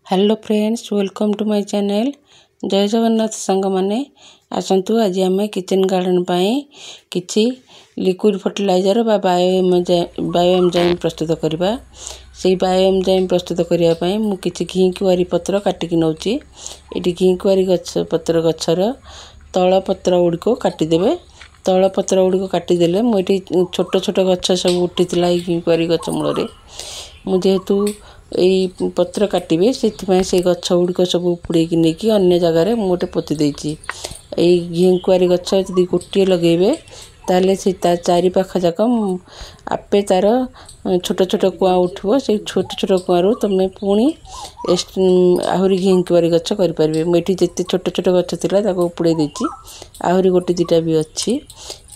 Hello friends, welcome to my channel. जय जगन्नाथ सांग माने आसंतु आज आम किचन गार्डन पाई किछि लिक्विड फर्टिलाइजर बा बायो एंजाइम प्रस्तुत करबा। से बायो एंजाइम प्रस्तुत करिया पई मु किछि घी कुआरी पत्र काटिकी नउची। एटी घी कुआरी पत्र गछर तळ पत्र उडको काटी देबे। तळ पत्र उडको काटी देले मु एटी छोट छोट गछ सब उठितला घी कुआरी गछ मूल रे। मु जेहेतु एई पत्र काटिबे से गछ गुड़िक सब उपुड़ेकी नहीं अन्य जगार गोटे पोती देछि। एई घी कुआरी गछ यदि गोटे लगेबे ताले से चारि पाख जाक आपे तार छोट छोट कुआ उठिबो। से छोट छोट कुआरू तुम पुणी आहरी घी कुआरी गछ कर परिबे। मेठी जते छोट छोट गछ थिला ताको उपुड़े देछि। आहरी गोटे दिटा भी अच्छी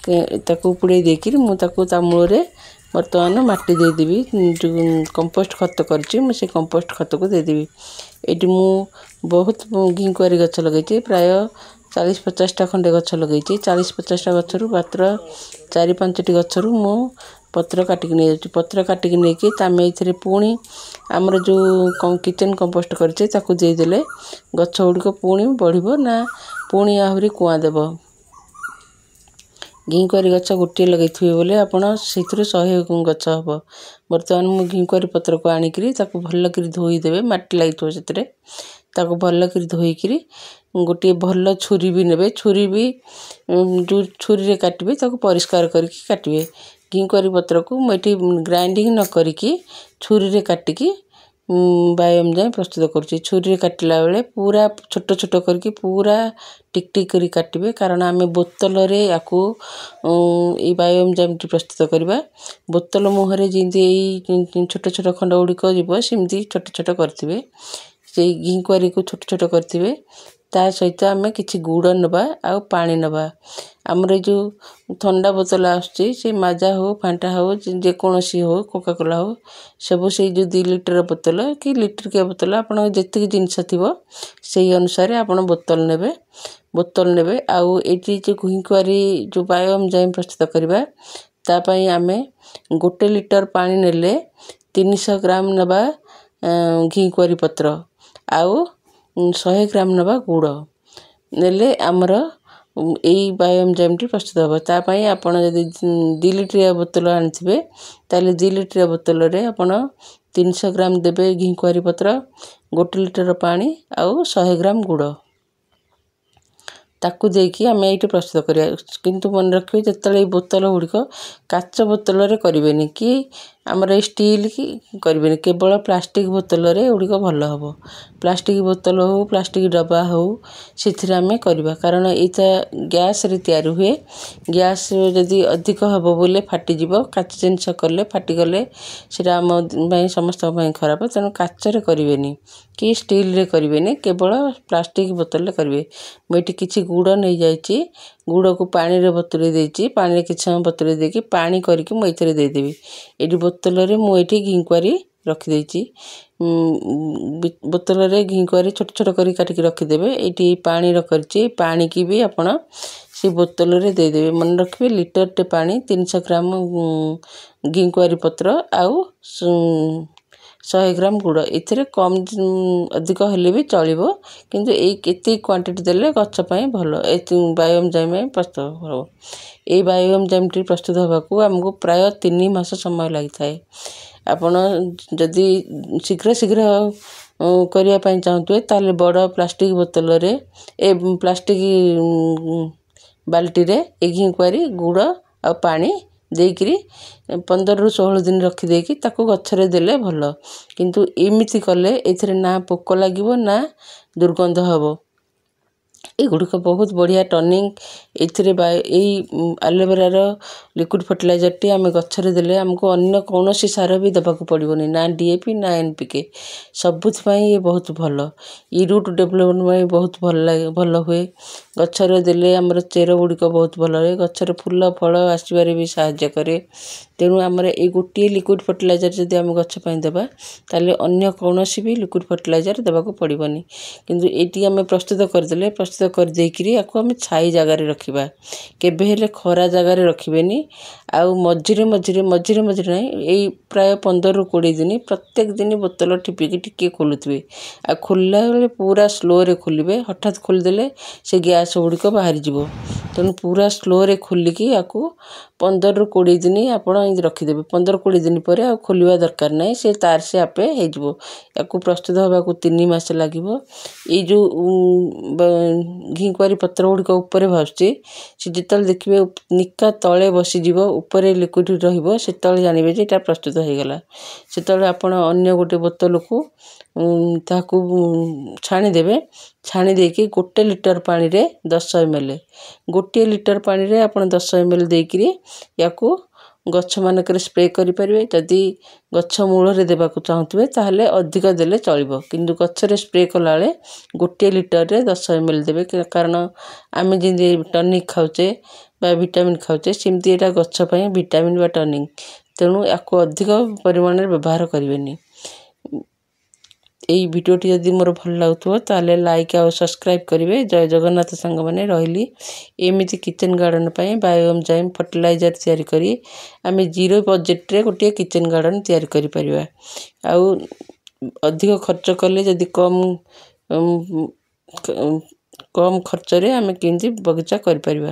ताको उपुड़े देकिर मु ताको ता मूल बर्तमान माटी देदेवी। जो कंपोस्ट खत करछि से कंपोस्ट खत को देदेवी। एटी मु बहुत घी कुआरी गछ लगेछि। प्राय 40-50टा खंडे गछ लगेछि। 40-50टा गछरु मात्र 4-5टी गछरु मु पत्र काटिक नै जाछि। पत्र काटिक नै कि तामे इथरे पुणी हमर जो किचन कंपोस्ट करछि ताको दे देले गछ गुड़िक पुणी बढ़िबो ना पुणी आहुरी कुआ देबो। घी कुआरी गछ गोटे लगे बोले आपण से 100 गछ हम। बर्तमान मु घी कुआरी पत्र को आनिकी ताको भल कर धोईदेवे। माटी लगे से ताको भल कर धोईकी गोटे भल छुरी भी नेबे। छुरी भी जो छुरी रे काटबे ताको परिष्कार करके काटबे। घी कुआरी पत्र को मुझे ग्राइंडिंग न करिकी छुरी रे काटिकी बायो एंजाइम प्रस्तुत करुँची। छुरी रे काटिला बेले पूरा छोट छोट करके पूरा टिक टिक करी काटिबे। कारण आमे बोतल रे याकू ए बायो एंजाइम प्रस्तुत करबा। बोतल मुहरे जिंदी ए छोट छोट खंड गुड़िक जीव सेमती छोट छोट करथिबे। से घी कुआरी को छोट छोट करथिबे। ता सहित आमे किछि गुड़ नबा आ पानी नबा। हमरे जो ठंडा बोतल आछी से माजा हो फांटा हो जे कोनोसी हो कोका कोला हो सब से जो 2 लीटर बोतल कि लीटर के बोतल आपण जति जिंस थिबो सेही अनुसार आपण बोतल नेबे आउ एटी जो घी कुआरी जो बायो एंजाइम प्रस्तुत करबा ता पई आमे 1 लीटर पानी नेले 300 ग्राम नबा घी कुआरी पत्र आउ 100 ग्राम नबा गुड़ नेले आमर एई बायो एंजाइम प्रस्तुत होबो। ता पई आपण यदि 2 लीटर बोतल आनथिबे ताले 2 लीटर बोतल रे आपण 300 ग्राम देबे घी कुआरी पत्र 1 लीटर पानी आउ 100 ग्राम गुड़ ताकू देकी आमे एटी प्रस्तुत करिया। किंतु मन रखिबे जतले बोतल गुड़िक काच बोतल रे करिवेनी कि हमर स्टील की करिवेनी। केवल प्लास्टिक बोतल रे गुड़िक भल हबो। प्लास्टिक बोतल हो प्लास्टिक डब्बा हो सेथिरे आमे करबा। कारण एटा गैस रे तयार हुए। गैस यदि अधिक हबो बोले फाटी जिवो। काच जिंस करले फाटी गले सेटा हम भाई समस्त भाई खराब। तनो काच रे करिवेनी कि स्टील रे करिवेनी। केवल प्लास्टिक बोतल रे करिवे। मेटी किछि गुड़ नै जाइछि। गुड़ को पानी रे बतुरे देछि। पानी रे किछि हम बतुरे देकी पानी करके मु इथरे दे देबी। एडी बोतल रे मु एठी घी कुआरी रखि देछि। बोतल रे घी कुआरी छोट छोट करी काटी के रखि देबे। एठी पानी रखरछि पानी की भी आपण से बोतल रे दे देबे। मन रखबे लीटर टे पानी 300 ग्राम घी कुआरी पत्र आउ 100 ग्राम गुड़ इथरे कम अधिक हेले भी चलिबो। किंतु ए केते क्वांटिटी देले गछ पई भलो ए बायो एंजाइम प्रस्तुत हो। ए बायो एंजाइम प्रस्तुत होबाकू हमको प्राय 3 मास समय लागिथाय। आपण जदि शीघ्र शीघ्र करिया पई चाहतुए ताले बड़ प्लास्टिक बोतल रे ए प्लास्टिक बाल्टी रे ए घी कुआरी गुड़ आ पानी देकरी 15-16 दिन रखी देकी ताको गछरे देले भलो। किंतु एमिति कले एथरे ना पोक लागिवो ना दुर्गंध हबो। ए गुड़िक बहुत बढ़िया टनिंग एथरे एलोवेरा रो लिक्विड फर्टिलाइजर टी आमे गछरे देले हमको अन्य कोनोसी सार भी दबाकू पड़िबोनी। ना डीएपी ना एनपीके सबुथ पई ये बहुत भलो। ई रूट डेवलपमेंट में बहुत भल हुए। गछरे देले हमर चेर गुड़िक बहुत भल हुए। गछरे फूल फल आसीबारे भी सहायता करे। तेणु आमर ये गोटे लिक्विड फर्टिलाइजर जदि आम गछ पाई देबा ताले अन्य कौनसी भी लिक्विड फर्टिलाइजर देबा को पड़बनी किंतु एटी आम प्रस्तुत करदेले प्रस्तुत कर देकिरी आको आम छाई जगार रखिबा केबे हेले खरा जगार रखिबेनी आउ मझिरे मझिरे मझिरे मझिरे नहीं एई प्राय 15 ରୁ 20 दिन प्रत्येक दिन बोतल टिपिकी टिके खोलुथिबे आ खोलला बेले पूरा स्लो रे खोलिबे हठात खोल देले से गैस गुड़िक बाहरी जीवो तेणु पूरा स्लो रे खोलिकी आको 15 ରୁ 20 दिन आपण रखिदेबे 15-20 दिन पर आ खोलिबा दरकार नहीं से तार से आपे हे जीवो याकू प्रस्तुत होबा को 3 मास लागिवो ए जो घिकुआरी पत्र गुड़िक ऊपर भासुची से जितल देखिबे निका तले बसी जीवो ऊपर लिक्विड रहिबो सेतल जानिबे जे एटा प्रस्तुत हो गला सेतल आपण अन्य गोटे बोतल को ताकू छाणी देबे छाणी देकी 1 लीटर पानी रे 10 ml 1 लीटर पानी रे आपण 10 ml देकिरी याकू गछ मानकर स्प्रे करि परिबे जदि गछ मूल रे देबा को चाहतबे ताहले अधिक देले चलिबो किंतु गछ रे स्प्रे कलाले 1 लीटर रे 10 ml देबे कारण आमे जे टॉनिक खाउचे बा विटामिन खाउचे सिमती एटा गछ पई विटामिन बा टॉनिक तेणु याकू अधिक परिमाण रे व्यवहार करिवेनी एई भिडियोटी जदि मोर भल लागुथो ताले लाइक आ सब्सक्राइब करिवे जय जगन्नाथ संग माने रहिली एमिति किचन गार्डन पई बायोएंजाइम फर्टिलाइजर तयारी करी आमे जीरो बजेट रे गोटे किचन गार्डन तयारी करि परिबा आ अधिक खर्च कले जदि कम खर्च रे आमे किंती बगीचा करि परिबा।